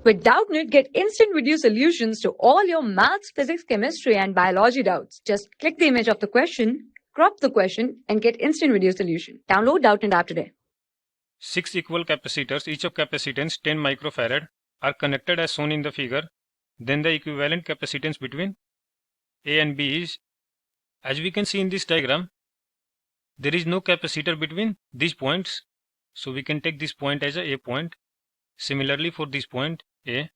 With Doubtnut, get instant video solutions to all your maths, physics, chemistry, and biology doubts. Just click the image of the question, crop the question, and get instant video solution. Download Doubtnut app today. 6 equal capacitors, each of capacitance 10 microfarad, are connected as shown in the figure. Then the equivalent capacitance between A and B is, as we can see in this diagram, there is no capacitor between these points. So we can take this point as a point. Similarly for this point A,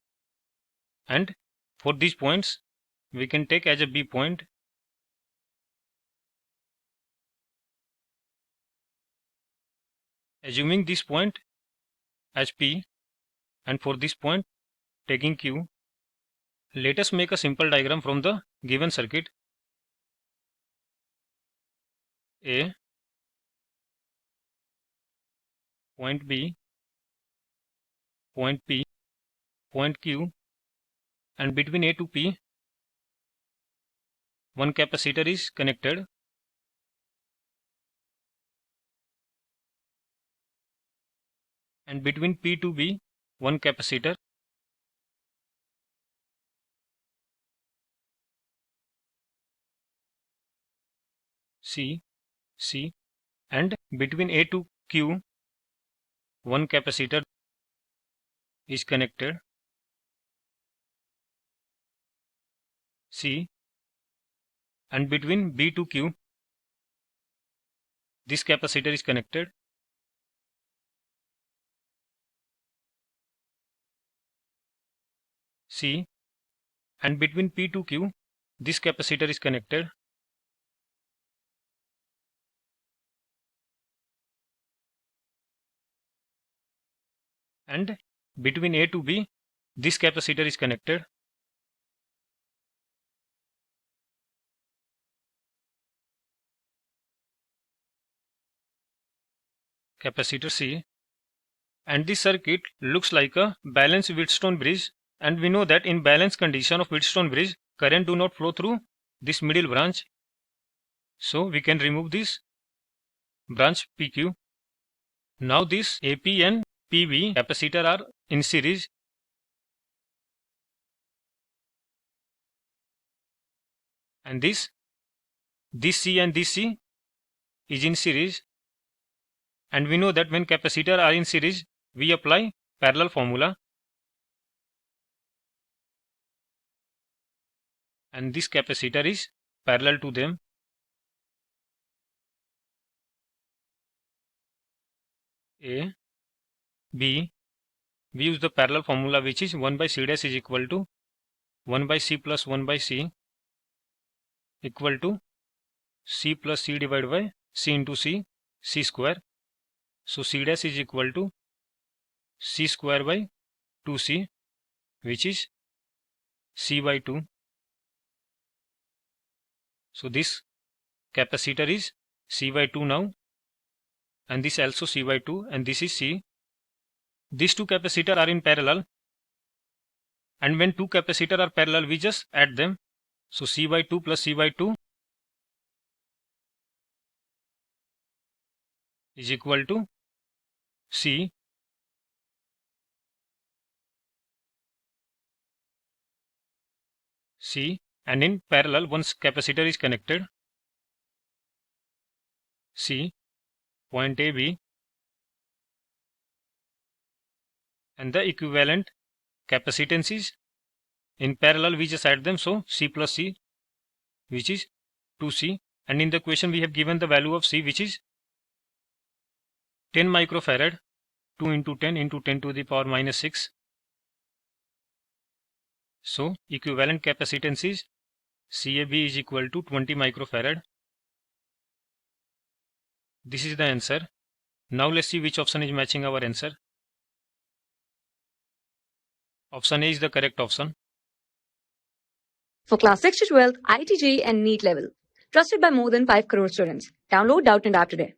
and for these points we can take as a B point. Assuming this point as P and for this point taking Q, let us make a simple diagram from the given circuit. A, point B, point P, point Q, and between A to P one capacitor is connected. And between P to B one capacitor. C, and between A to Q one capacitor is connected. C, and between B to Q this capacitor is connected. C, and between P to Q this capacitor is connected. And between A to B this capacitor is connected. Capacitor C, and this circuit looks like a balanced Wheatstone bridge, and we know that in balanced condition of Wheatstone bridge current do not flow through this middle branch. So we can remove this branch PQ. Now this AP and PB capacitor are in series. And this C and this C is in series. And we know that when capacitor are in series, we apply parallel formula. And this capacitor is parallel to them. A, B, we use the parallel formula which is 1 by C dash is equal to 1 by C plus 1 by C equal to C plus C divided by C into C square. So C dash is equal to C square by 2C, which is C by 2. So this capacitor is C by 2 now, and this also C by 2, and this is C. These two capacitors are in parallel, and when two capacitors are parallel we just add them. So C by 2 plus C by 2 is equal to C, and in parallel once capacitor is connected, C, point AB, and the equivalent capacitance is in parallel we just add them. So C plus C, which is 2C, and in the question we have given the value of C, which is 10 microfarad, 2 into 10 into 10 to the power minus 6. So equivalent capacitance is CAB is equal to 20 microfarad. This is the answer. Now let's see which option is matching our answer. Option A is the correct option. For class 6 to 12, IIT JEE and NEET level. Trusted by more than 5 crore students. Download Doubtnut app today.